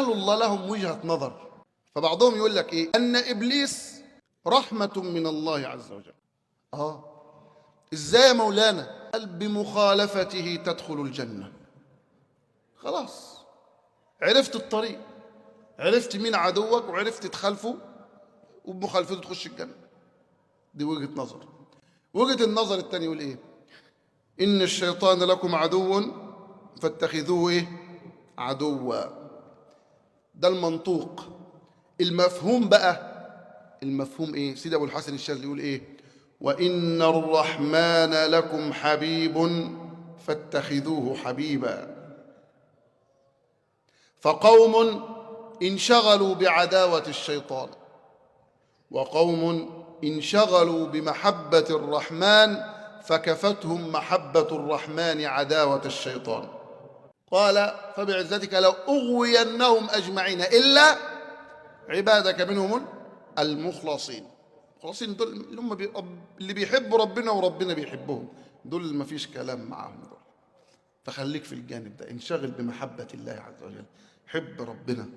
يجعل الله لهم وجهة نظر. فبعضهم يقول لك إيه؟ أن إبليس رحمة من الله عز وجل. إزاي يا مولانا؟ قال بمخالفته تدخل الجنة. خلاص عرفت الطريق، عرفت مين عدوك وعرفت تخالفه، وبمخالفته تخش الجنة. دي وجهة نظر. وجهة النظر الثاني يقول إيه؟ إن الشيطان لكم عدو فاتخذوه إيه؟ عدوا. ده المنطوق. المفهوم بقى، المفهوم إيه؟ سيدي أبو الحسن الشاذلي يقول إيه؟ وإن الرحمن لكم حبيب فاتخذوه حبيبا. فقوم انشغلوا بعداوة الشيطان، وقوم انشغلوا بمحبة الرحمن فكفتهم محبة الرحمن عداوة الشيطان. قال فبعزتك لو أغوينهم أجمعين إلا عبادك منهم المخلصين. المخلصين دول اللي هم اللي بيحبوا ربنا وربنا بيحبهم، دول اللي ما فيش كلام معاهم دول. فخليك في الجانب ده، انشغل بمحبة الله عز وجل، حب ربنا.